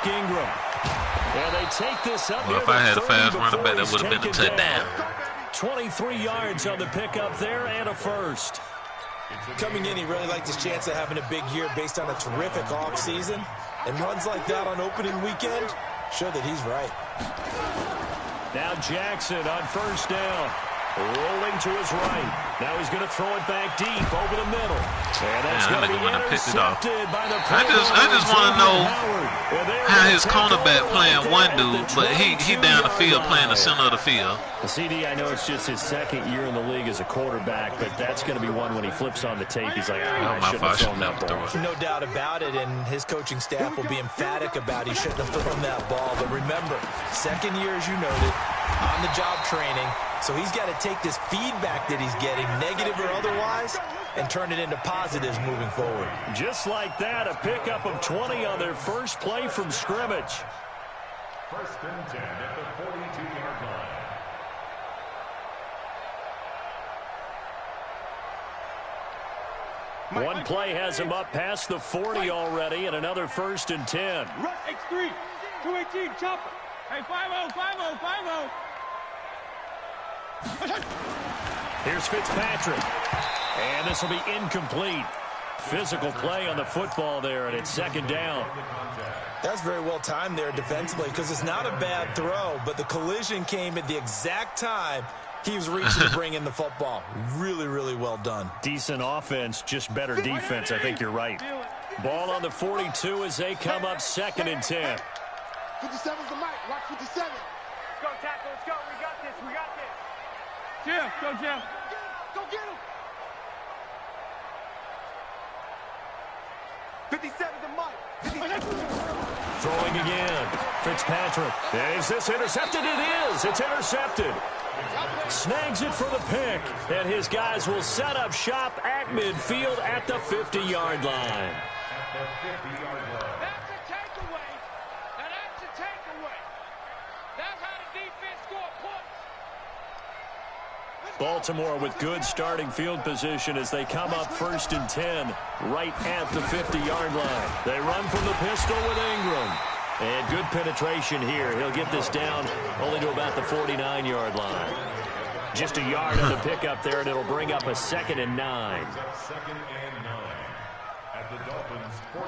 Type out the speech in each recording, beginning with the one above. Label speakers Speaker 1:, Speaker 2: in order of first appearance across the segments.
Speaker 1: Mark Ingram. And they take this up.
Speaker 2: Well, if I had a fast running back, that would have been a touchdown.
Speaker 1: 23 yards on the pickup there and a first.
Speaker 3: Coming in, he really liked his chance of having a big year based on a terrific offseason. And runs like that on opening weekend show that he's right.
Speaker 1: Now Jackson on first down. Rolling to his right. Now he's going to throw it back deep over the middle. And that's going to be intercepted by the
Speaker 2: I just want to know how his cornerback playing one dude, but he down the field playing the center of the field.
Speaker 1: The CD, I know it's just his second year in the league as a quarterback, but that's going to be one when he flips on the tape. He's like, I shouldn't have thrown that ball.
Speaker 3: No doubt about it, and his coaching staff will be emphatic about he shouldn't have thrown that ball. But remember, second year, as you noted, on-the-job training. So he's got to take this feedback that he's getting, negative or otherwise, and turn it into positives moving forward.
Speaker 1: Just like that, a pickup of 20 on their first play from scrimmage.
Speaker 4: First and 10 at the 42-yard line.
Speaker 1: One play has him up past the 40 already, and another first and 10.
Speaker 5: X3, 218, chopper. Hey, 5-0, 5-0, 5-0.
Speaker 1: Here's Fitzpatrick. And this will be incomplete. Physical play on the football there, and it's second down.
Speaker 3: That's very well timed there defensively because it's not a bad throw, but the collision came at the exact time he was reaching to bring in the football. Really, really well done.
Speaker 1: Decent offense, just better defense. I think you're right. Ball on the 42 as they come up second and 10.
Speaker 5: 57's the mic. Watch 57. Go, tackle. Let's go. We got this. We got this. Jim, go, Jim. Go get him. 57's the mic.
Speaker 1: Throwing again. Fitzpatrick. Is this intercepted? It is. It's intercepted. Snags it for the pick. And his guys will set up shop at midfield at the 50-yard line.
Speaker 5: That's a takeaway. Now that's a takeaway. That's how the defense score points.
Speaker 1: Baltimore with good starting field position as they come up first and 10 right at the 50-yard line. They run from the pistol with Ingram. And good penetration here. He'll get this down only to about the 49-yard line. Just a yard on the pickup there, and it'll bring up a second and 9.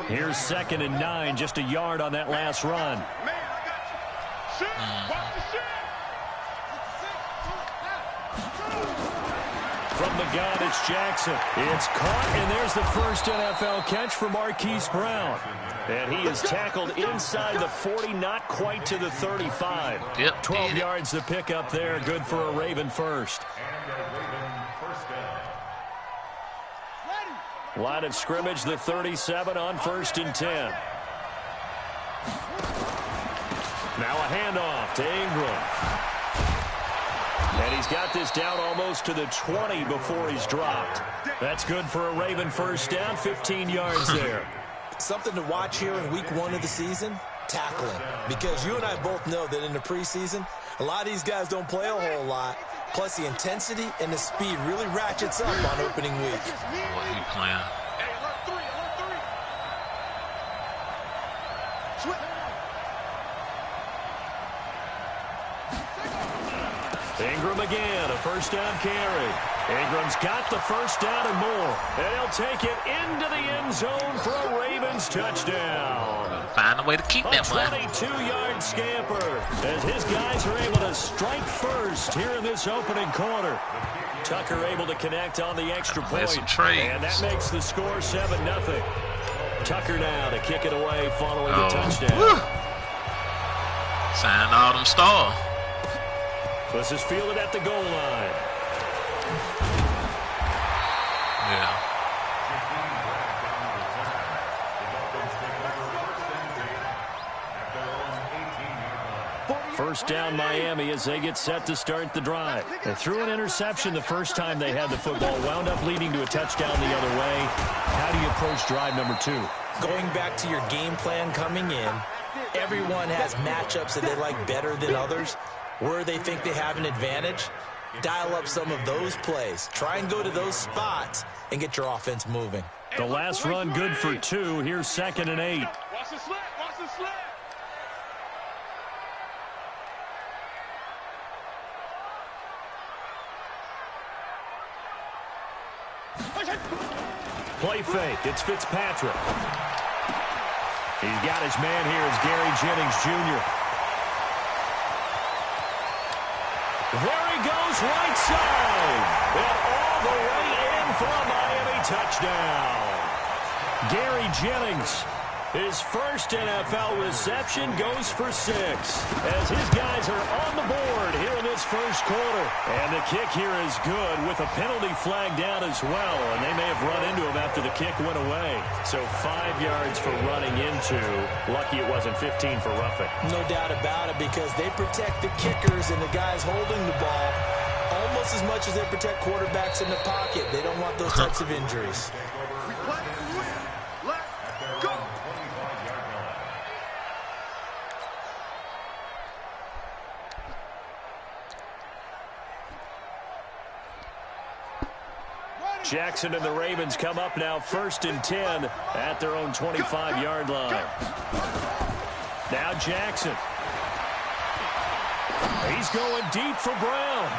Speaker 1: Here's second and 9, just a yard on that last run. From the gun, it's Jackson. It's caught, and there's the first NFL catch for Marquise Brown. And he is tackled inside the 40, not quite to the 35.
Speaker 2: Yep,
Speaker 1: 12 yards to pick up there. Good for a Raven first. Line of scrimmage, the 37 on first and 10. Now a handoff to Ingram. And he's got this down almost to the 20 before he's dropped. That's good for a Raven first down, 15 yards there.
Speaker 3: Something to watch here in week 1 of the season, tackling. Because you and I both know that in the preseason, a lot of these guys don't play a whole lot. Plus the intensity and the speed really ratchets up on opening week.
Speaker 2: What he playing?
Speaker 1: Ingram again, a first down carry. Ingram's got the first down and more. And he'll take it into the end zone for a Ravens touchdown.
Speaker 2: Find a way to keep that one.
Speaker 1: A 22-yard scamper as his guys are able to strike first here in this opening quarter. Tucker able to connect on the extra point. And that makes the score 7-0. Tucker now to kick it away following the touchdown.
Speaker 2: Woo. Sign all them stars.
Speaker 1: This is fielded at the goal line.
Speaker 2: Yeah.
Speaker 1: First down Miami as they get set to start the drive. They threw an interception the first time they had the football, wound up leading to a touchdown the other way. How do you approach drive number 2?
Speaker 3: Going back to your game plan coming in, everyone has matchups that they like better than others. Where they think they have an advantage, dial up some of those plays. Try and go to those spots and get your offense moving.
Speaker 1: The last run good for 2. Here's second and 8.
Speaker 5: Watch the slip. Watch the slip.
Speaker 1: Play fake. It's Fitzpatrick. He's got his man here. It's Gary Jennings Jr. There he goes, right side. And all the way in for a Miami touchdown. Gary Jennings, his first NFL reception, goes for 6 as his guys are on the board here in this first quarter. And the kick here is good with a penalty flag down as well, and they may have run into him after the kick went away. So 5 yards for running into. Lucky it wasn't 15 for roughing.
Speaker 3: No doubt about it, because they protect the kickers and the guys holding the ball almost as much as they protect quarterbacks in the pocket. They don't want those types of injuries.
Speaker 1: Jackson and the Ravens come up now 1st and 10 at their own 25-yard line. Now Jackson. He's going deep for Brown.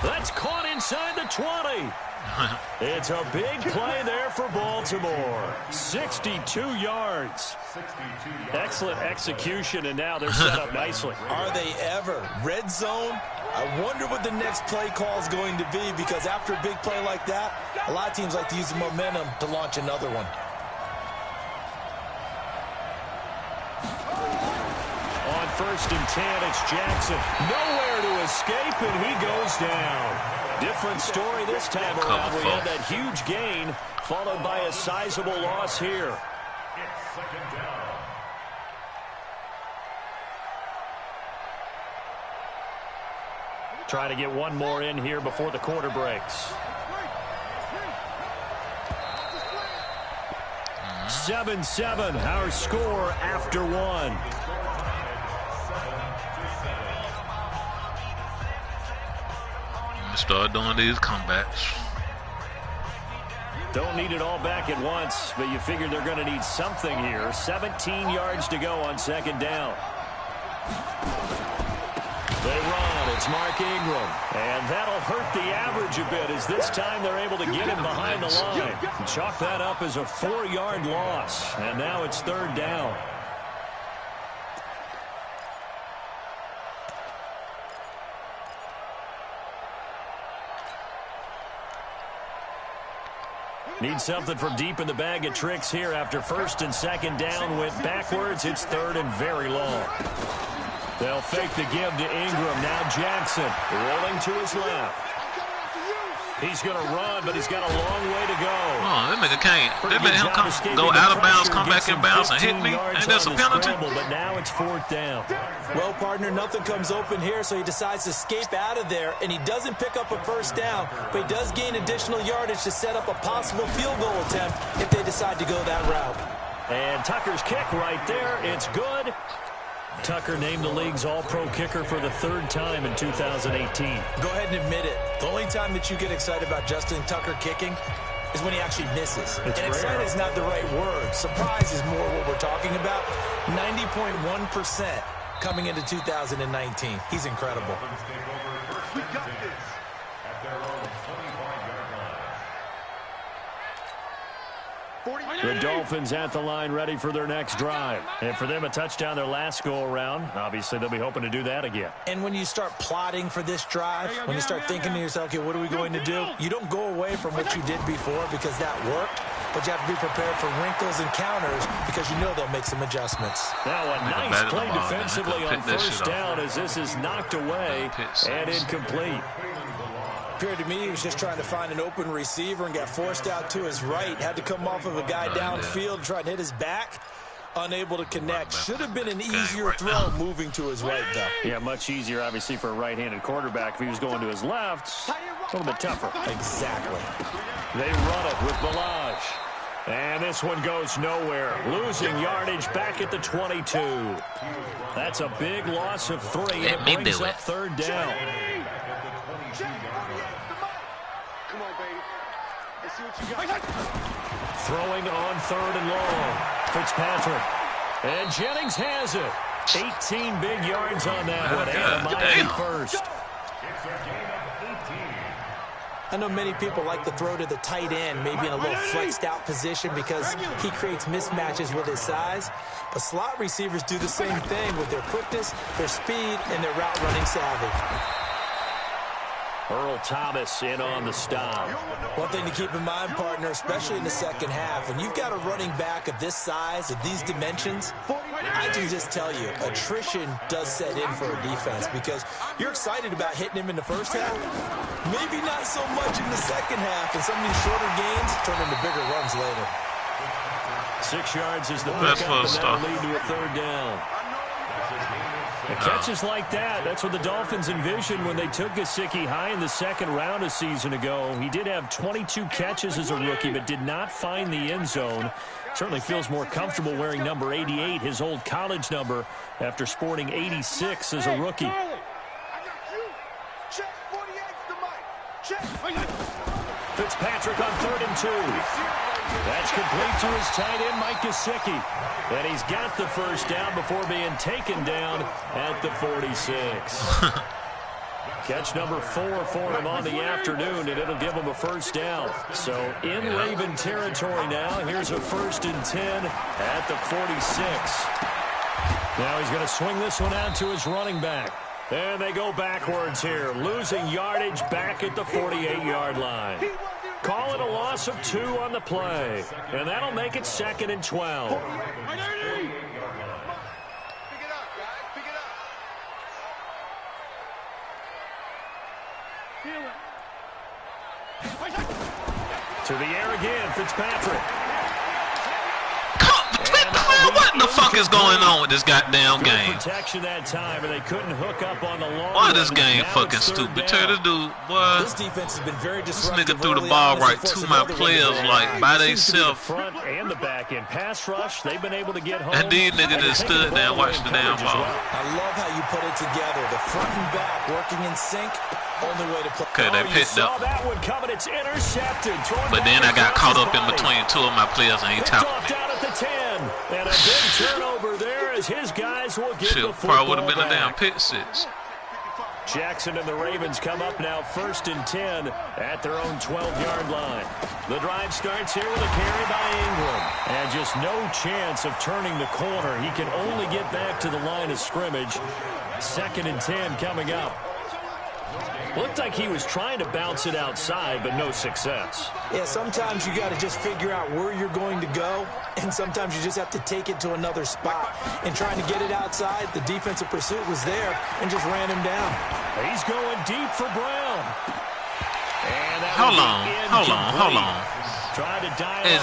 Speaker 1: That's caught inside the 20. It's a big play there for Baltimore. 62 yards. Excellent execution, and now they're set up nicely.
Speaker 3: Are they ever? Red zone? I wonder what the next play call is going to be, because after a big play like that, a lot of teams like to use the momentum to launch another one.
Speaker 1: On 1st and 10, it's Jackson. Nowhere to escape, and he goes down. Different story this time around. We had that huge gain, followed by a sizable loss here.
Speaker 4: It's 2nd down.
Speaker 1: Try to get one more in here before the quarter breaks. 7-7, our score after 1.
Speaker 2: Start doing these comebacks.
Speaker 1: Don't need it all back at once, but you figure they're going to need something here. 17 yards to go on 2nd down. They run. It's Mark Ingram. And that'll hurt the average a bit, as this time they're able to get him behind the line. Chalk that up as a 4-yard loss. And now it's 3rd down. Need something from deep in the bag of tricks here after 1st and 2nd down went backwards. It's 3rd and very long. They'll fake the give to Ingram. Now Jackson rolling to his left. He's going to run, but he's got a long way to go.
Speaker 2: Oh, that nigga can't. They let him go out of bounds, come back in bounds, and hit me. Ain't that a penalty?
Speaker 1: But now it's 4th down.
Speaker 3: Well, partner, nothing comes open here, so he decides to escape out of there, and he doesn't pick up a 1st down, but he does gain additional yardage to set up a possible field goal attempt if they decide to go that route.
Speaker 1: And Tucker's kick right there. It's good. Tucker named the league's all-pro kicker for the 3rd time in 2018.
Speaker 3: Go ahead and admit it. The only time that you get excited about Justin Tucker kicking is when he actually misses.
Speaker 1: It's
Speaker 3: and excited is not the right word. Surprise is more what we're talking about. 90.1% coming into 2019. He's incredible.
Speaker 4: We got this. At their own 25-yard line.
Speaker 1: The Dolphins at the line, ready for their next drive. And for them, a touchdown their last go-around. Obviously, they'll be hoping to do that again.
Speaker 3: And when you start plotting for this drive, when you start thinking to yourself, okay, what are we going to do? You don't go away from what you did before because that worked, but you have to be prepared for wrinkles and counters because you know they'll make some adjustments.
Speaker 1: Now a nice play defensively on 1st down as this is knocked away and incomplete.
Speaker 3: Appeared to me he was just trying to find an open receiver and got forced out to his right. Had to come off of a guy downfield, try and hit his back. Unable to connect. Should have been an easier throw moving to his right, though.
Speaker 1: Yeah, much easier, obviously, for a right-handed quarterback. If he was going to his left, a little bit tougher.
Speaker 3: Exactly.
Speaker 1: They run it with Ballage. And this one goes nowhere. Losing yardage back at the 22. That's a big loss of 3. It brings up 3rd down.
Speaker 5: Come on, baby. Let's see what you got.
Speaker 1: Throwing on 3rd and long. Fitzpatrick. And Jennings has it. 18 big yards on that one. And a Miami first.
Speaker 4: It's a gain of 18.
Speaker 3: I know many people like to throw to the tight end, maybe in a little flexed out position because he creates mismatches with his size. But slot receivers do the same thing with their quickness, their speed, and their route running savvy.
Speaker 1: Earl Thomas in on the stop.
Speaker 3: One thing to keep in mind, partner, especially in the second half, when you've got a running back of this size, of these dimensions, I can just tell you, attrition does set in for a defense because you're excited about hitting him in the first half. Maybe not so much in the second half, and some of these shorter gains turn into bigger runs later.
Speaker 1: 6 yards is the pickup, and that'll lead to a third down. And catches like that, that's what the Dolphins envisioned when they took Gesicki high in the second round a season ago. He did have 22 catches as a rookie, but did not find the end zone. Certainly feels more comfortable wearing number 88, his old college number, after sporting 86 as a rookie. Fitzpatrick on 3rd and 2. That's complete to his tight end, Mike Gesicki. And he's got the first down before being taken down at the 46. Catch number 4 for him on the afternoon, and it'll give him a first down. So in Raven territory now. Here's a 1st and 10 at the 46. Now he's going to swing this one out to his running back. And they go backwards here, losing yardage back at the 48-yard line. Call it a loss of 2 on the play, and that'll make it 2nd and 12.
Speaker 5: Pick it up, guys. Pick it up.
Speaker 1: To the air again, Fitzpatrick.
Speaker 2: What the fuck is going on with this goddamn game?
Speaker 1: Protection that time, and they couldn't hook up on the long.
Speaker 2: Why this game fucking stupid? Tell the dude, boy.
Speaker 3: This defense has been very
Speaker 2: This nigga threw the ball right to my players like by themselves.
Speaker 1: Front and the back end pass rush, they've been able to get home.
Speaker 2: And these niggas just stood there and watched the damn ball.
Speaker 3: I love how you put it together. The front and back working in sync. Only way to play.
Speaker 2: Okay, they picked up.
Speaker 1: That one coming, it's intercepted.
Speaker 2: But then I got caught up in between 2 of my players and he tackled me.
Speaker 1: Down at the 10. And a big turnover there as his guys will get the football
Speaker 2: probably would have been a damn
Speaker 1: back.
Speaker 2: pick 6.
Speaker 1: Jackson and the Ravens come up now 1st and 10 at their own 12-yard line. The drive starts here with a carry by Ingram. And just no chance of turning the corner. He can only get back to the line of scrimmage. 2nd and 10 coming up. Looked like he was trying to bounce it outside, but no success.
Speaker 3: Yeah, sometimes you got to just figure out where you're going to go, and sometimes you just have to take it to another spot. And trying to get it outside, the defensive pursuit was there and just ran him down.
Speaker 1: He's going deep for Brown. And
Speaker 2: Hold on.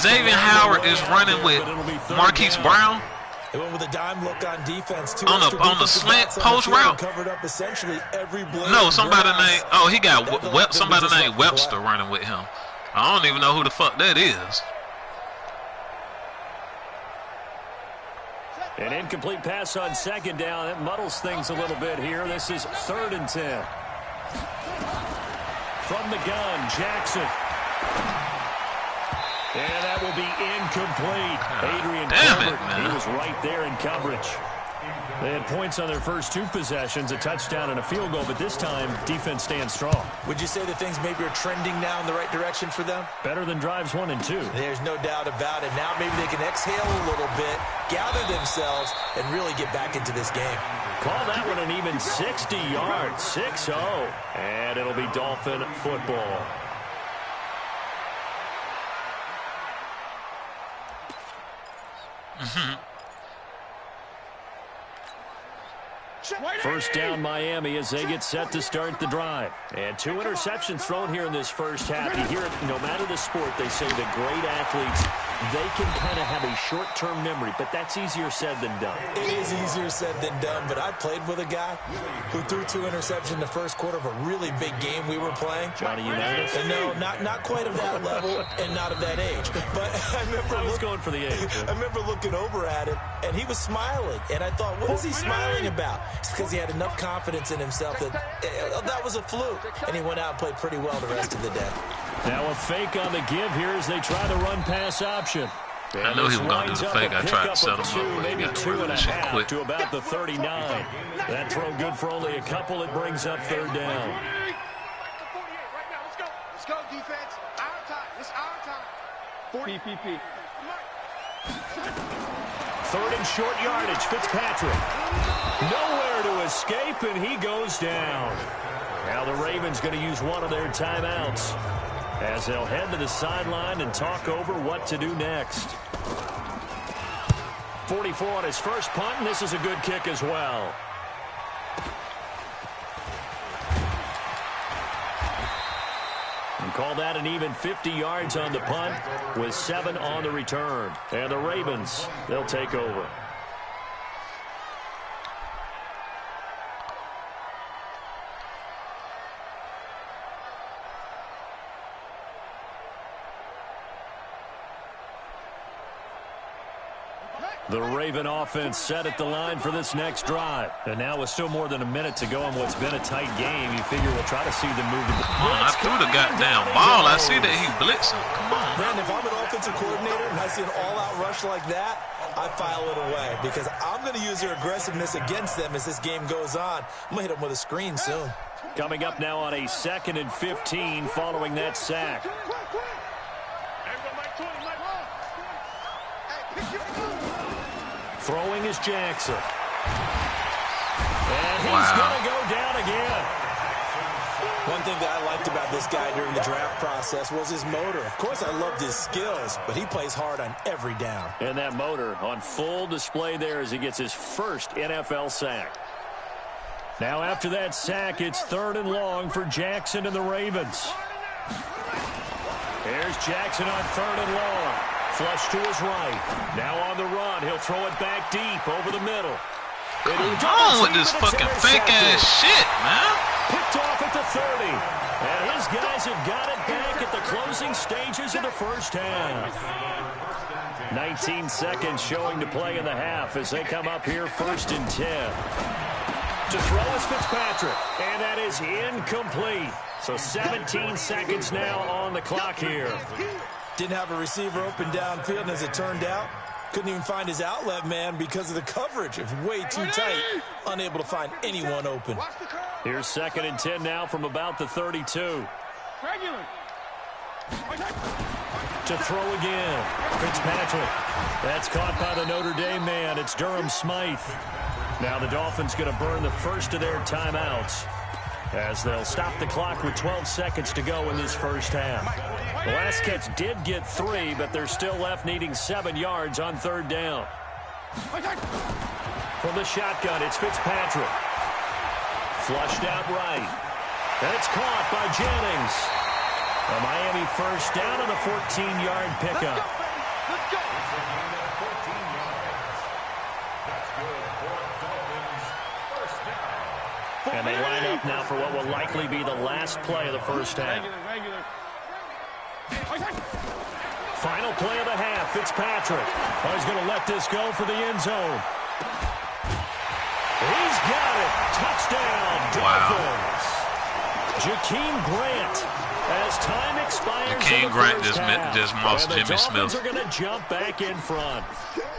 Speaker 2: Xavier Howard is running with Marquise Brown.
Speaker 3: They went with a dime look on defense.
Speaker 2: On the slant post route.
Speaker 3: Covered up essentially every blade.
Speaker 2: No, somebody named he got somebody named Webster running with him. I don't even know who the fuck that is.
Speaker 1: An incomplete pass on 2nd down. That muddles things a little bit here. This is 3rd and 10. From the gun, Jackson. And that will be incomplete. Adrian Colbert, he was right there in coverage. They had points on their first 2 possessions, a touchdown and a field goal, but this time, defense stands strong.
Speaker 3: Would you say that things maybe are trending now in the right direction for them?
Speaker 1: Better than drives 1 and 2.
Speaker 3: There's no doubt about it. Now maybe they can exhale a little bit, gather themselves, and really get back into this game.
Speaker 1: Call that one an even 60 yards, 6-0. And it'll be Dolphin football. First down Miami as they get set to start the drive. And 2 interceptions thrown here in this first half. You hear it, no matter the sport, they say the great athletes, they can kind of have a short-term memory, but that's easier said than done.
Speaker 3: It is easier said than done, but I played with a guy who threw 2 interceptions in the first quarter of a really big game we were playing.
Speaker 1: Johnny Unitas?
Speaker 3: No, not quite of that level and not of that age. But I remember
Speaker 1: I was going for the age.
Speaker 3: I remember looking over at him, and he was smiling. And I thought, what is he smiling about? It's because he had enough confidence in himself that that was a fluke. And he went out and played pretty well the rest of the day.
Speaker 1: Now a fake on the give here as they try the run-pass option.
Speaker 2: I knew he was going to do the fake. I tried to set him up, but he got
Speaker 1: 2.5
Speaker 2: quick.
Speaker 1: to about the 39. That throw good for only a couple. It brings up 3rd down.
Speaker 5: Let's go. PPP.
Speaker 1: 3rd and short yardage. Fitzpatrick. Nowhere to escape, and he goes down. Now the Ravens going to use one of their timeouts as they'll head to the sideline and talk over what to do next. 44 on his first punt, and this is a good kick as well. And call that an even 50 yards on the punt with 7 on the return. And the Ravens, they'll take over. The Raven offense set at the line for this next drive. And now with still more than a minute to go in what's been a tight game, you figure we'll try to see them move to the
Speaker 2: I threw the goddamn ball. I see that he blitzing. Come on.
Speaker 3: Man, if I'm an offensive coordinator and I see an all-out rush like that, I file it away because I'm going to use their aggressiveness against them as this game goes on. I'm going to hit them with a screen soon.
Speaker 1: Coming up now on a 2nd and 15 following that sack. Throwing is Jackson. And he's going to go down again.
Speaker 3: One thing that I liked about this guy during the draft process was his motor. Of course, I loved his skills, but he plays hard on every down.
Speaker 1: And that motor on full display there as he gets his first NFL sack. Now after that sack, it's 3rd and long for Jackson and the Ravens. Here's Jackson on 3rd and long. Flush to his right. Now on the run. He'll throw it back deep over the middle.
Speaker 2: Come on with this fucking fake-ass shit, man.
Speaker 1: Picked off at the 30. And his guys have got it back at the closing stages of the first half. 19 seconds showing to play in the half as they come up here 1st and 10. To throw is Fitzpatrick. And that is incomplete. So 17 seconds now on the clock here.
Speaker 3: Didn't have a receiver open downfield, and as it turned out, couldn't even find his outlet man because of the coverage. It was way too tight, unable to find anyone open.
Speaker 1: Here's 2nd and 10 now from about the 32. To throw again. Fitzpatrick. That's caught by the Notre Dame man. It's Durham Smythe. Now the Dolphins going to burn the first of their timeouts as they'll stop the clock with 12 seconds to go in this first half. The last catch did get 3, but they're still left needing 7 yards on 3rd down. From the shotgun, it's Fitzpatrick. Flushed out right. And it's caught by Jennings. A Miami first down on the 14-yard pickup. And they line up now for what will likely be the last play of the first half. Final play of the half, Fitzpatrick. Oh, he's going to let this go for the end zone. He's got it. Touchdown, Dolphins. Jakeem Grant. As time expires,
Speaker 2: Jakeem Grant just mossed Jimmy
Speaker 1: Smith. The Dolphins
Speaker 2: Smith
Speaker 1: are going to jump back in front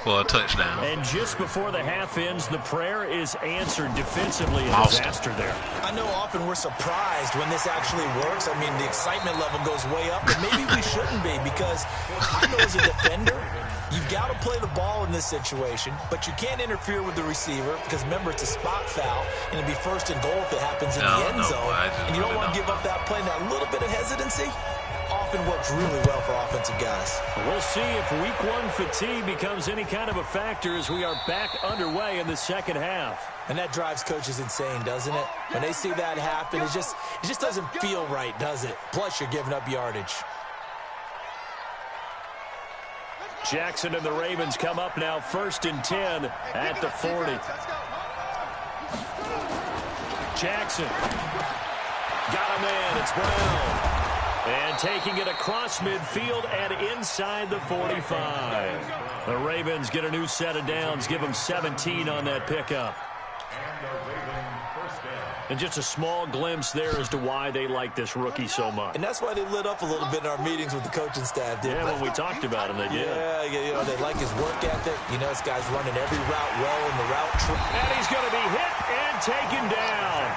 Speaker 2: for a touchdown.
Speaker 1: And just before the half ends, the prayer is answered defensively. A disaster there.
Speaker 3: I know often we're surprised when this actually works. I mean, the excitement level goes way up, but maybe we shouldn't be because I know as a defender, you've got to play the ball in this situation, but you can't interfere with the receiver because, remember, it's a spot foul, and it'd be 1st and goal if it happens in the end zone. And you don't want to give up that play. That little bit of hesitancy often works really well for offensive guys.
Speaker 1: We'll see if week 1 fatigue becomes any kind of a factor as we are back underway in the second half.
Speaker 3: And that drives coaches insane, doesn't it? When they see that happen, it just doesn't feel right, does it? Plus, you're giving up yardage.
Speaker 1: Jackson and the Ravens come up now 1st and 10 at the 40. Jackson. Got a man. It's Brown. And taking it across midfield and inside the 45. The Ravens get a new set of downs. Give them 17 on that pickup.
Speaker 4: And the Ravens
Speaker 1: And just a small glimpse there as to why they like this rookie so much.
Speaker 3: And that's why they lit up a little bit in our meetings with the coaching staff.
Speaker 1: Yeah, when we talked about him, they did.
Speaker 3: Yeah, you know, they like his work ethic. You know, this guy's running every route well in the route tree.
Speaker 1: And he's going to be hit and taken down.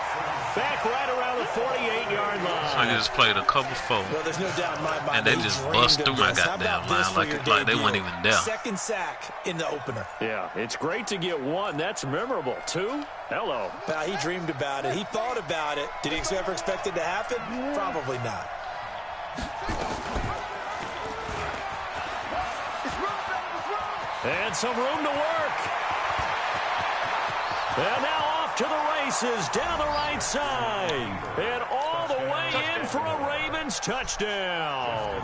Speaker 1: Back right around the 48-yard line.
Speaker 2: So he just played a couple four.
Speaker 3: Well, there's no doubt in my mind.
Speaker 2: And they just bust through my goddamn line like they weren't even there.
Speaker 3: Second sack in the opener.
Speaker 1: Yeah, it's great to get one. That's memorable. Two? Hello.
Speaker 3: He dreamed about it. He thought about it. Did he ever expect it to happen? Probably not.
Speaker 1: And some room to work. And now off to the races down the right side. And all the way in for a Ravens touchdown.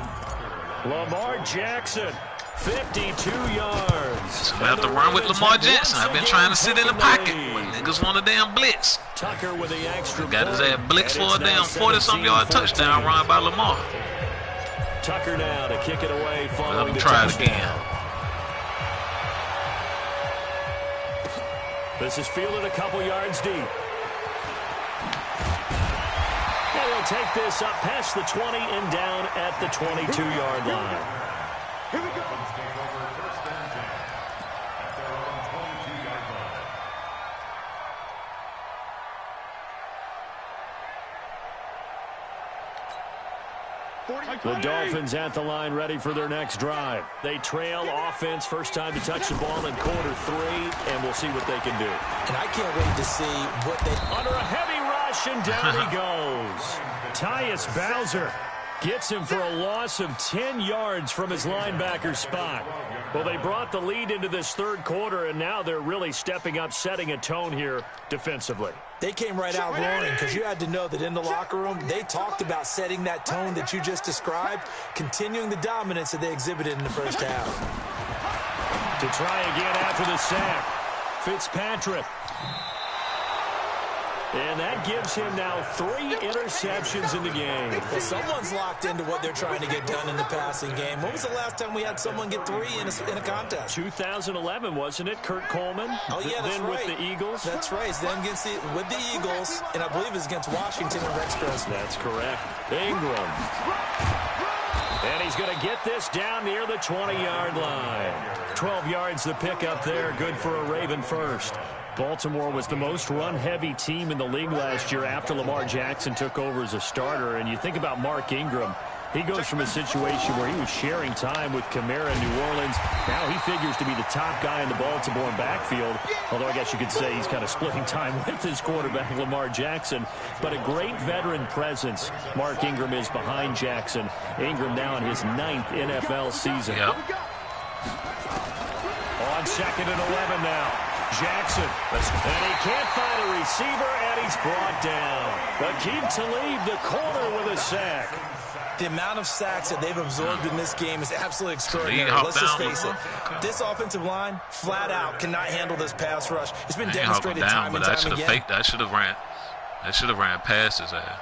Speaker 1: Lamar Jackson, 52 yards.
Speaker 2: So I have to run with Lamar Jackson. I've been trying to sit in the pocket when niggas want a damn blitz.
Speaker 1: Tucker with the extra
Speaker 2: Got his ass blitz for a damn 40-some yard touchdown run by Lamar.
Speaker 1: Tucker now to kick it away following the
Speaker 2: try
Speaker 1: touchdown.
Speaker 2: it again.
Speaker 1: This is fielded a couple yards deep. And we'll take this up past the 20 and down at the 22-yard line.
Speaker 5: Here we go.
Speaker 1: The Dolphins at the line ready for their next drive. They trail offense, first time to touch the ball in quarter three, and we'll see what they can do.
Speaker 3: And I can't wait to see what they...
Speaker 1: Under a heavy rush, and down he goes. Tyus Bowser gets him for a loss of 10 yards from his linebacker spot. Well, they brought the lead into this third quarter, and now they're really stepping up, setting a tone here defensively.
Speaker 3: They came right out roaring because you had to know that in the locker room, they talked about setting that tone that you just described, continuing the dominance that they exhibited in the first half.
Speaker 1: To try again after the sack, Fitzpatrick. And that gives him now 3 interceptions in the game.
Speaker 3: Well, someone's locked into what they're trying to get done in the passing game. When was the last time we had someone get 3 in a contest?
Speaker 1: 2011, wasn't it? Kurt Coleman.
Speaker 3: Oh, yeah, that's
Speaker 1: then
Speaker 3: right.
Speaker 1: with the Eagles.
Speaker 3: That's right. Then with the Eagles, and I believe it was against Washington and Rex Grossman.
Speaker 1: That's correct. Ingram. And he's going to get this down near the 20-yard line. 12 yards the pickup there. Good for a Raven first. Baltimore was the most run-heavy team in the league last year after Lamar Jackson took over as a starter. And you think about Mark Ingram. He goes from a situation where he was sharing time with Kamara in New Orleans. Now he figures to be the top guy in the Baltimore backfield. Although I guess you could say he's kind of splitting time with his quarterback, Lamar Jackson. But a great veteran presence. Mark Ingram is behind Jackson. Ingram now in his 9th NFL season.
Speaker 2: Yep.
Speaker 1: On 2nd and 11 now. Jackson, and he can't find a receiver, and he's brought down. Aqib Talib, the corner, with a sack.
Speaker 3: The amount of sacks that they've absorbed in this game is absolutely extraordinary. Let's just face it. This offensive line, flat out, cannot handle this pass rush. It's been demonstrated time and time again.
Speaker 2: Faked. I should have ran past his ass.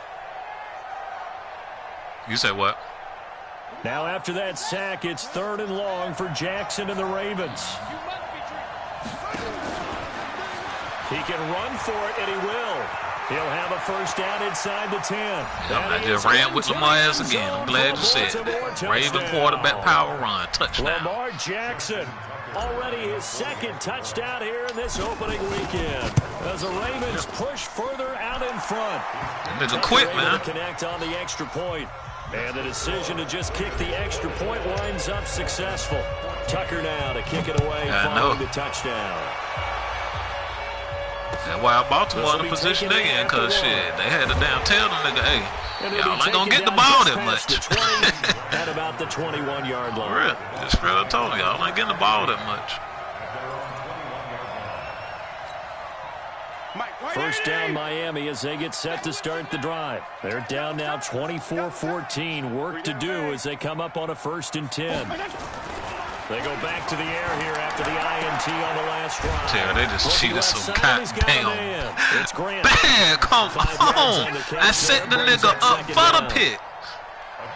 Speaker 2: You said what?
Speaker 1: Now after that sack, it's 3rd and long for Jackson and the Ravens. He can run for it, and he will. He'll have a first down inside the 10.
Speaker 2: I just ran with Lamar ass again. I'm glad you said that. Raven quarterback power run. Touchdown.
Speaker 1: Lamar Jackson, already his 2nd touchdown here in this opening weekend. As the Ravens push further out in front.
Speaker 2: Nigga quit, man.
Speaker 1: Connect on the extra point. And the decision to just kick the extra point winds up successful. Tucker now to kick it away following the touchdown.
Speaker 2: That's why Baltimore in the position they in, because shit, they had to damn tell them nigga, hey, y'all ain't gonna get the ball that much.
Speaker 1: At about the 21-yard line.
Speaker 2: Real. Just straight up told y'all ain't getting the ball that much.
Speaker 1: First down Miami as they get set to start the drive. They're down now 24-14. Work to do as they come up on a 1st and 10. They go back to the air here after the INT on the last drive.
Speaker 2: Yeah, they just cheated some goddamn.
Speaker 1: It's Grant.
Speaker 2: Bam, come on. I set the nigga up for the pick.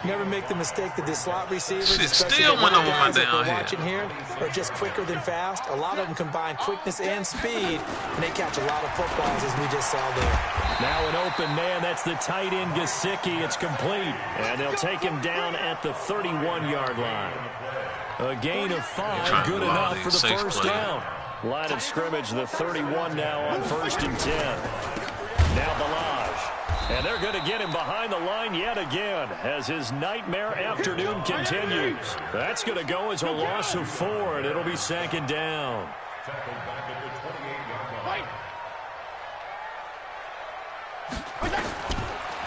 Speaker 3: Never make the mistake that the slot receivers,
Speaker 2: Shit,
Speaker 3: especially
Speaker 2: still
Speaker 3: the
Speaker 2: went over my
Speaker 3: guys that
Speaker 2: down
Speaker 3: we're
Speaker 2: here.
Speaker 3: watching here, are just quicker than fast. A lot of them combine quickness and speed, and they catch a lot of footballs, as we just saw there.
Speaker 1: Now an open man. That's the tight end, Gesicki. It's complete. And they'll take him down at the 31-yard line. A gain of 5, good enough for the first down. Line of scrimmage, the 31 now on 1st and 10. Now Ballage. And they're going to get him behind the line yet again as his nightmare afternoon continues. That's going to go as a loss of 4, and it'll be 2nd down.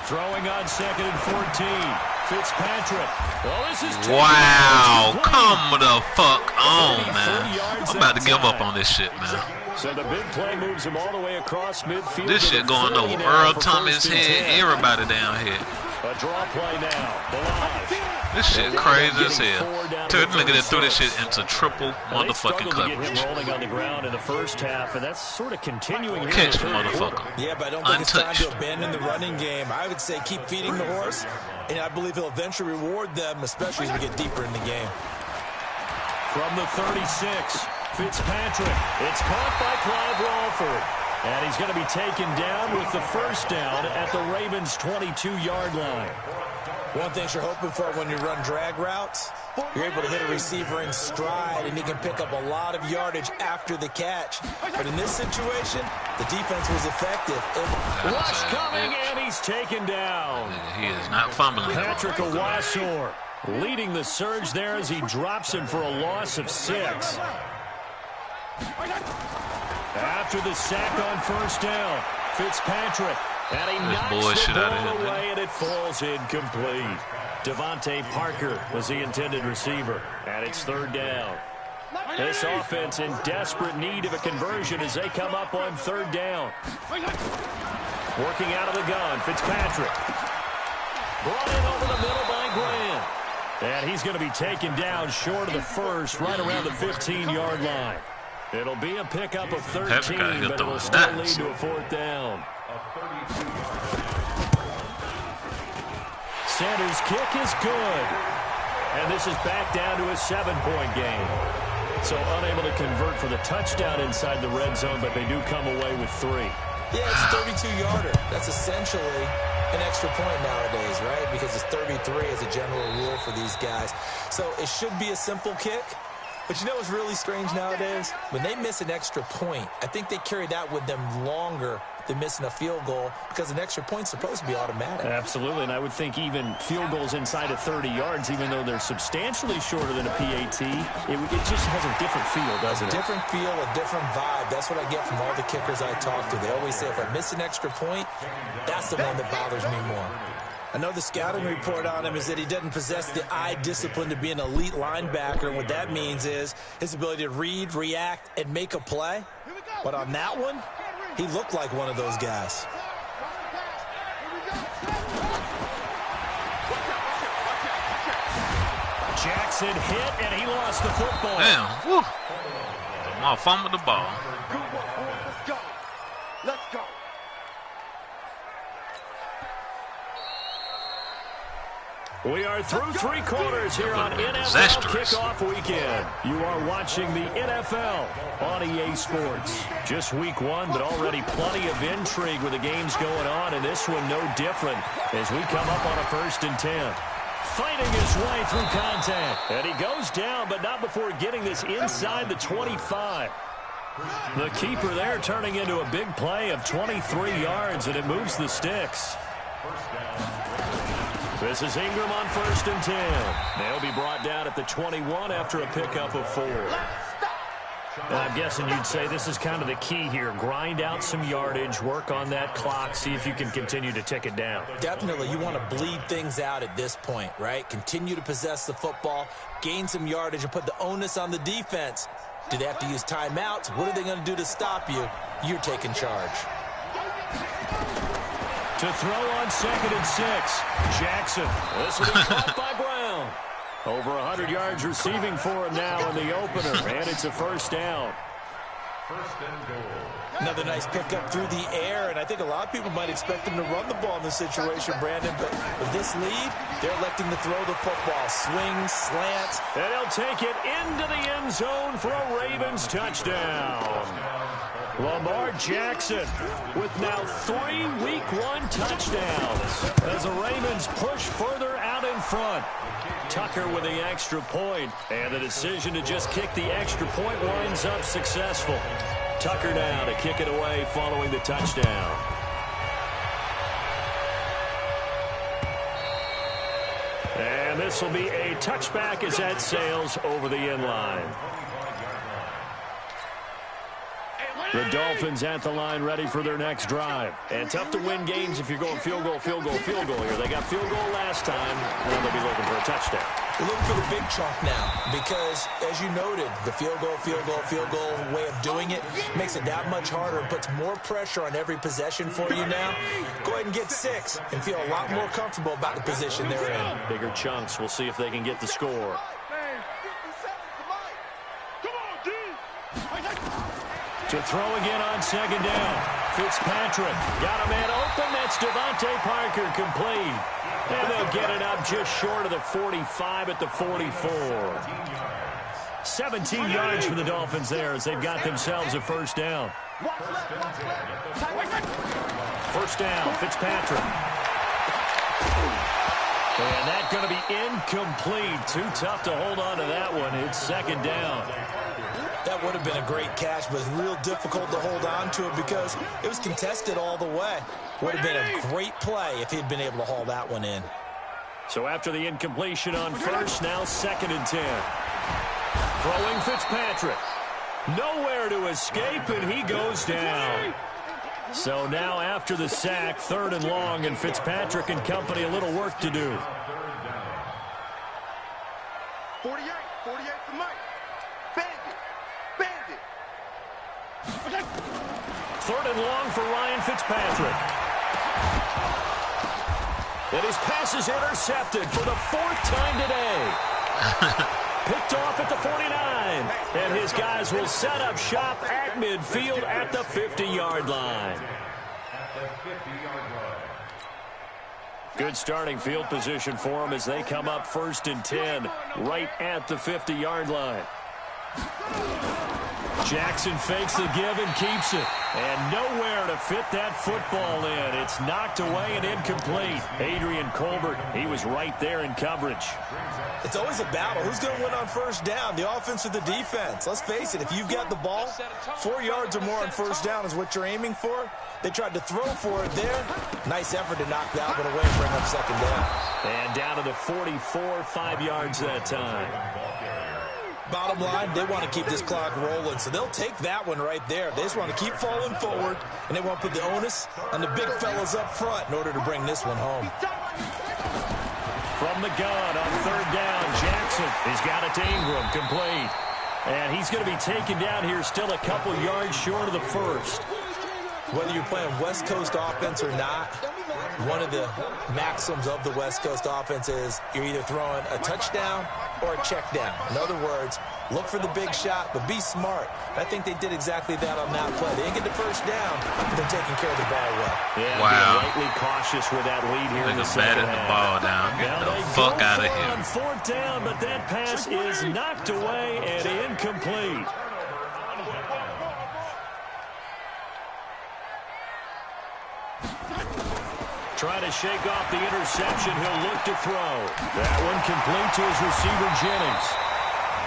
Speaker 1: Throwing on 2nd and 14. Fitzpatrick. Well, this is
Speaker 2: wow, come the fuck on, man. I'm about to give up on this shit, man.
Speaker 1: So the big play moves him all the way across midfield.
Speaker 2: This shit going over Earl Thomas' head, everybody down here.
Speaker 1: A draw play now. Ballage.
Speaker 2: This shit crazy as hell. Turn nigga that threw this shit into triple motherfucking coverage.
Speaker 1: Get him rolling on the ground in the first half, and that's sort of continuing here.
Speaker 2: Catch the motherfucker.
Speaker 3: Yeah, but I don't think it's time to abandon the running game. I would say keep feeding the horse, and I believe he'll eventually reward them, especially as we get deeper in the game.
Speaker 1: From the 36, Fitzpatrick. It's caught by Clive Walford. And he's going to be taken down with the first down at the Ravens' 22-yard line.
Speaker 3: One thing you're hoping for when you run drag routes, you're able to hit a receiver in stride, and he can pick up a lot of yardage after the catch. But in this situation, the defense was effective.
Speaker 1: Rush coming, and he's taken down.
Speaker 2: He is not fumbling.
Speaker 1: Patrick Owasor leading the surge there as he drops him for a loss of 6. After the sack on first down, Fitzpatrick. And he knocks the ball away, and it falls incomplete. Devontae Parker was the intended receiver, and it's 3rd down. This offense in desperate need of a conversion as they come up on 3rd down. Working out of the gun, Fitzpatrick. Brought in over the middle by Graham. And he's going to be taken down short of the first, right around the 15-yard line. It'll be a pickup of 13, but it will still lead to a 4th down. Sanders' kick is good. And this is back down to a 7-point game. So unable to convert for the touchdown inside the red zone, but they do come away with 3.
Speaker 3: Yeah, it's a 32-yarder. That's essentially an extra point nowadays, right? Because it's 33 as a general rule for these guys. So it should be a simple kick. But you know what's really strange nowadays? When they miss an extra point, I think they carry that with them longer than missing a field goal because an extra point's supposed to be automatic.
Speaker 1: Absolutely, and I would think even field goals inside of 30 yards, even though they're substantially shorter than a PAT, it just has a different feel, doesn't it?
Speaker 3: A different feel, a different vibe. That's what I get from all the kickers I talk to. They always say if I miss an extra point, that's the one that bothers me more. I know the scouting report on him is that he doesn't possess the eye discipline to be an elite linebacker. And what that means is his ability to read, react, and make a play. But on that one, he looked like one of those guys.
Speaker 1: Jackson hit, and he lost the football.
Speaker 2: Damn. Woo. Jamal fumbled the ball.
Speaker 5: Let's go. Let's go.
Speaker 1: We are through 3 quarters here on NFL Kickoff Weekend. You are watching the NFL on EA Sports. Just week 1, but already plenty of intrigue with the games going on, and this one no different as we come up on a 1st and 10. Fighting his way through contact, and he goes down, but not before getting this inside the 25. The keeper there turning into a big play of 23 yards, and it moves the sticks. This is Ingram on 1st and 10. They'll be brought down at the 21 after a pickup of 4. And I'm guessing you'd say this is kind of the key here. Grind out some yardage, work on that clock, see if you can continue to tick it down.
Speaker 3: Definitely. You want to bleed things out at this point, right? Continue to possess the football, gain some yardage, and put the onus on the defense. Do they have to use timeouts? What are they going to do to stop you? You're taking charge.
Speaker 1: To throw on 2nd and 6, Jackson. This will be caught by Brown. Over 100 yards receiving for him now in the opener, and it's a 1st down.
Speaker 4: First and goal.
Speaker 3: Another nice pickup through the air, and I think a lot of people might expect him to run the ball in this situation, Brandon, but with this lead, they're electing to throw the football. Swings, slants.
Speaker 1: And he'll take it into the end zone for a Ravens touchdown. Lamar Jackson with now 3 Week 1 touchdowns as the Ravens push further out in front. Tucker with the extra point, and the decision to just kick the extra point winds up successful. Tucker now to kick it away following the touchdown. And this will be a touchback as that sails over the end line. The Dolphins at the line ready for their next drive. And tough to win games if you're going field goal, field goal, field goal here. They got field goal last time. Now they'll be looking for a touchdown.
Speaker 3: We're looking for the big chunk now because, as you noted, the field goal way of doing it makes it that much harder and puts more pressure on every possession for you now. Go ahead and get 6 and feel a lot more comfortable about the position they're in.
Speaker 1: Bigger chunks. We'll see if they can get the score. To throw again on second down. Fitzpatrick got a man open. That's Devontae Parker complete. And they'll get it up just short of the 45 at the 44. 17 yards for the Dolphins there as they've got themselves a first down. First down, Fitzpatrick. And that's going to be incomplete. Too tough to hold on to that one. It's second down.
Speaker 3: That would have been a great catch, but it's real difficult to hold on to it because it was contested all the way. Would have been a great play if he'd been able to haul that one in.
Speaker 1: So after the incompletion on first, now second and 10. Throwing Fitzpatrick. Nowhere to escape, and he goes down. So now after the sack, third and long, and Fitzpatrick and company a little work to do.
Speaker 5: 48 for Mike. Bandit.
Speaker 1: Third and long for Ryan Fitzpatrick. And his pass is intercepted for the 4th time today. Picked off at the 49. And his guys will set up shop at midfield at the 50-yard line. Good starting field position for them as they come up first and 10 right at the 50-yard line. Jackson fakes the give and keeps it. And nowhere to fit that football in. It's knocked away and incomplete. Adrian Colbert, he was right there in coverage.
Speaker 3: It's always a battle. Who's going to win on first down, the offense or the defense? Let's face it, if you've got the ball, 4 yards or more on first down is what you're aiming for. They tried to throw for it there. Nice effort to knock that one away and bring up second down.
Speaker 1: And down to the 44, 5 yards that time.
Speaker 3: Bottom line, they want to keep this clock rolling, so they'll take that one right there. They just want to keep falling forward, and they want to put the onus on the big fellas up front in order to bring this one home.
Speaker 1: From the gun on third down, Jackson has got it to Ingram, complete. And he's going to be taken down here still a couple yards short of the first.
Speaker 3: Whether you're playing West Coast offense or not, one of the maxims of the West Coast offense is you're either throwing a touchdown or a check down. In other words, look for the big shot, but be smart. I think they did exactly that on that play. They didn't get the first down, but they're taking care of the ball well.
Speaker 1: Yeah,
Speaker 2: wow.
Speaker 1: Rightly cautious with that lead here in the
Speaker 2: batted
Speaker 1: second half.
Speaker 2: the ball down. Get the fuck out of here.
Speaker 1: On fourth down, but that pass is knocked away and incomplete. Trying to shake off the interception. He'll look to throw. That one complete to his receiver, Jennings.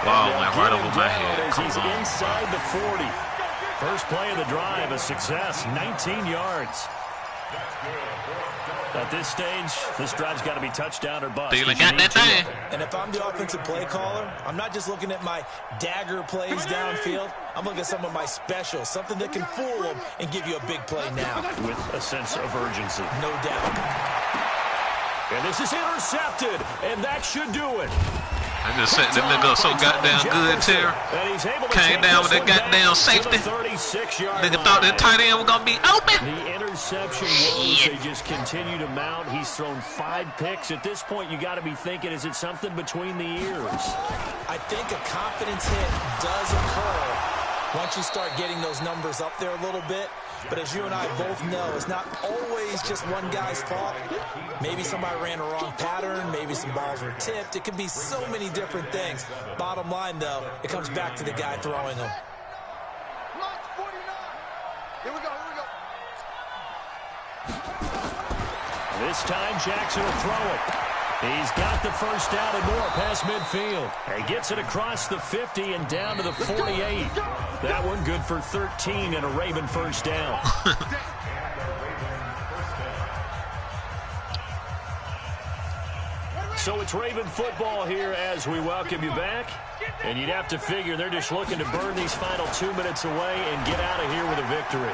Speaker 2: Wow, went right over my head.
Speaker 1: As he's inside the 40. First play of the drive, a success, 19 yards. At this stage, this drive's got to be touchdown or bust.
Speaker 2: Thielen got that thing.
Speaker 3: And if I'm the offensive play caller, I'm not just looking at my dagger plays downfield. I'm looking at some of my specials, something that can fool them and give you a big play now.
Speaker 1: With a sense of urgency.
Speaker 3: No doubt.
Speaker 1: And this is intercepted, and that should do it.
Speaker 2: I just set the nigga up so goddamn good, Terry. Came down with that goddamn safety. Nigga thought that tight end was going to be open.
Speaker 1: The interception woes, they just continue to mount. He's thrown 5 picks. At this point, you got to be thinking, is it something between the ears?
Speaker 3: I think a confidence hit does occur once you start getting those numbers up there a little bit. But as you and I both know, it's not always just one guy's fault. Maybe somebody ran a wrong pattern. Maybe some balls were tipped. It could be so many different things. Bottom line, though, it comes back to the guy throwing them.
Speaker 5: Here we go, here we go.
Speaker 1: This time, Jackson will throw it. He's got the first down and more past midfield. He gets it across the 50 and down to the 48. That one good for 13 and a Raven first down. So it's Raven football here as we welcome you back. And you'd have to figure they're just looking to burn these final 2 minutes away and get out of here with a victory.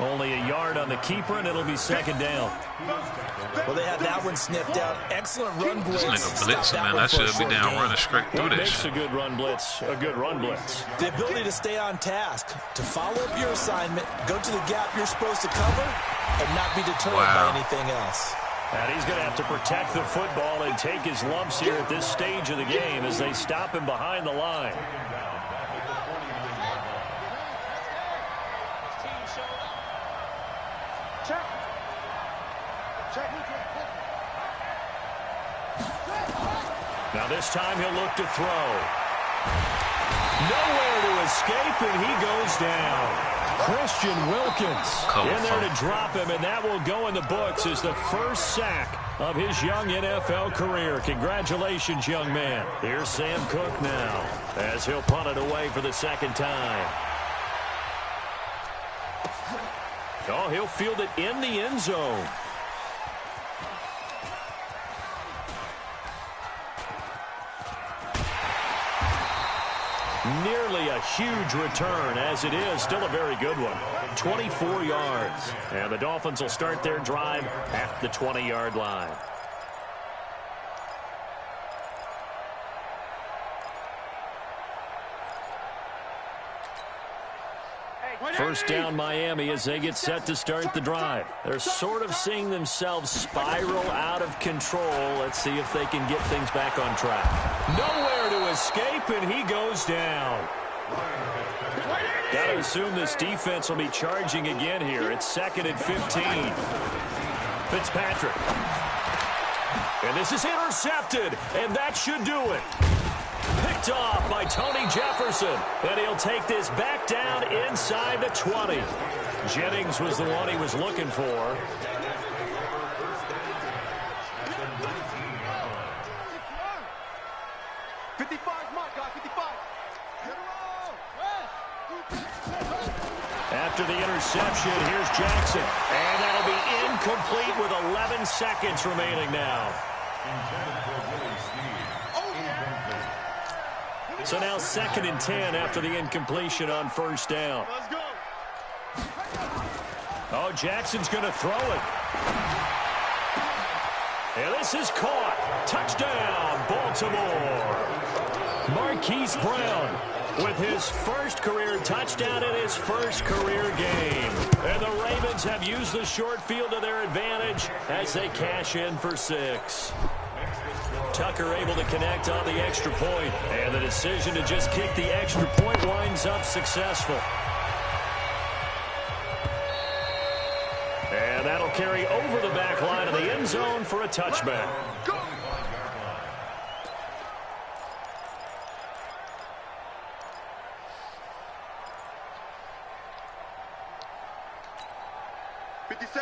Speaker 1: Only a yard on the keeper, and it'll be second down.
Speaker 3: Well, they had that one sniffed out. Excellent run blitz.
Speaker 2: This nigga blitzing, man. That should be down running straight through
Speaker 1: What
Speaker 2: this
Speaker 1: makes
Speaker 2: shit.
Speaker 1: a good run blitz a good run blitz?
Speaker 3: The ability to stay on task, to follow up your assignment, go to the gap you're supposed to cover, and not be deterred by anything else.
Speaker 1: And he's going to have to protect the football and take his lumps here at this stage of the game as they stop him behind the line. Now this time he'll look to throw. Nowhere to escape, and he goes down. Christian Wilkins in there to drop him, and that will go in the books as the first sack of his young NFL career. Congratulations, young man. Here's Sam Cook now as he'll punt it away for the second time. Oh, he'll field it in the end zone. Nearly a huge return, as it is still a very good one. 24 yards. And the Dolphins will start their drive at the 20-yard line. First down Miami as they get set to start the drive. They're sort of seeing themselves spiral out of control. Let's see if they can get things back on track. Nowhere to escape, and he goes down. Got to assume this defense will be charging again here. It's 2nd and 15. Fitzpatrick. And this is intercepted, and that should do it. Picked off by Tony Jefferson, and he'll take this back down inside the 20. Jennings was the one he was looking for. After the interception, here's Jackson, and that'll be incomplete with 11 seconds remaining now. So now 2nd and 10 after the incompletion on first down. Oh, Jackson's going to throw it. And this is caught. Touchdown, Baltimore. Marquise Brown with his first career touchdown in his first career game. And the Ravens have used the short field to their advantage as they cash in for 6. Tucker able to connect on the extra point, and the decision to just kick the extra point winds up successful. And that'll carry over the back line of the end zone for a touchback.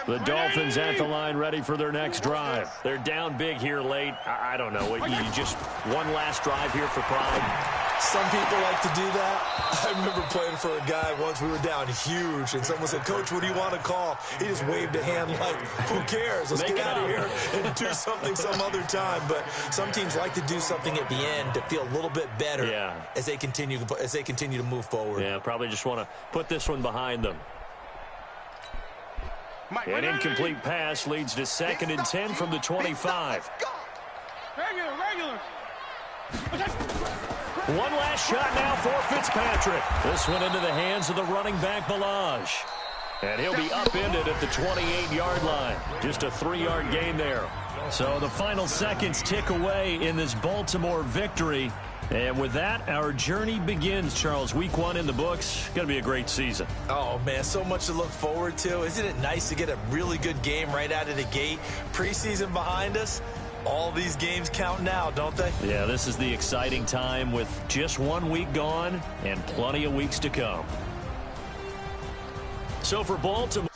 Speaker 1: The Dolphins at the line ready for their next drive. They're down big here late. I don't know. You just one last drive here for pride.
Speaker 3: Some people like to do that. I remember playing for a guy once. We were down huge, and someone said, "Coach, what do you want to call?" He just waved a hand like, "Who cares? Let's get out of here and do something some other time." But some teams like to do something at the end to feel a little bit better as they continue to move forward.
Speaker 1: Yeah, probably just want to put this one behind them. An incomplete pass leads to 2nd and 10 from the 25.
Speaker 5: Regular.
Speaker 1: One last shot now for Fitzpatrick. This one into the hands of the running back, Balaj. And he'll be upended at the 28-yard line. Just a 3-yard gain there. So the final seconds tick away in this Baltimore victory. And with that, our journey begins, Charles. Week 1 in the books. Going to be a great season.
Speaker 3: Oh, man, so much to look forward to. Isn't it nice to get a really good game right out of the gate? Preseason behind us. All these games count now, don't they?
Speaker 1: Yeah, this is the exciting time with just 1 week gone and plenty of weeks to come. So for Baltimore,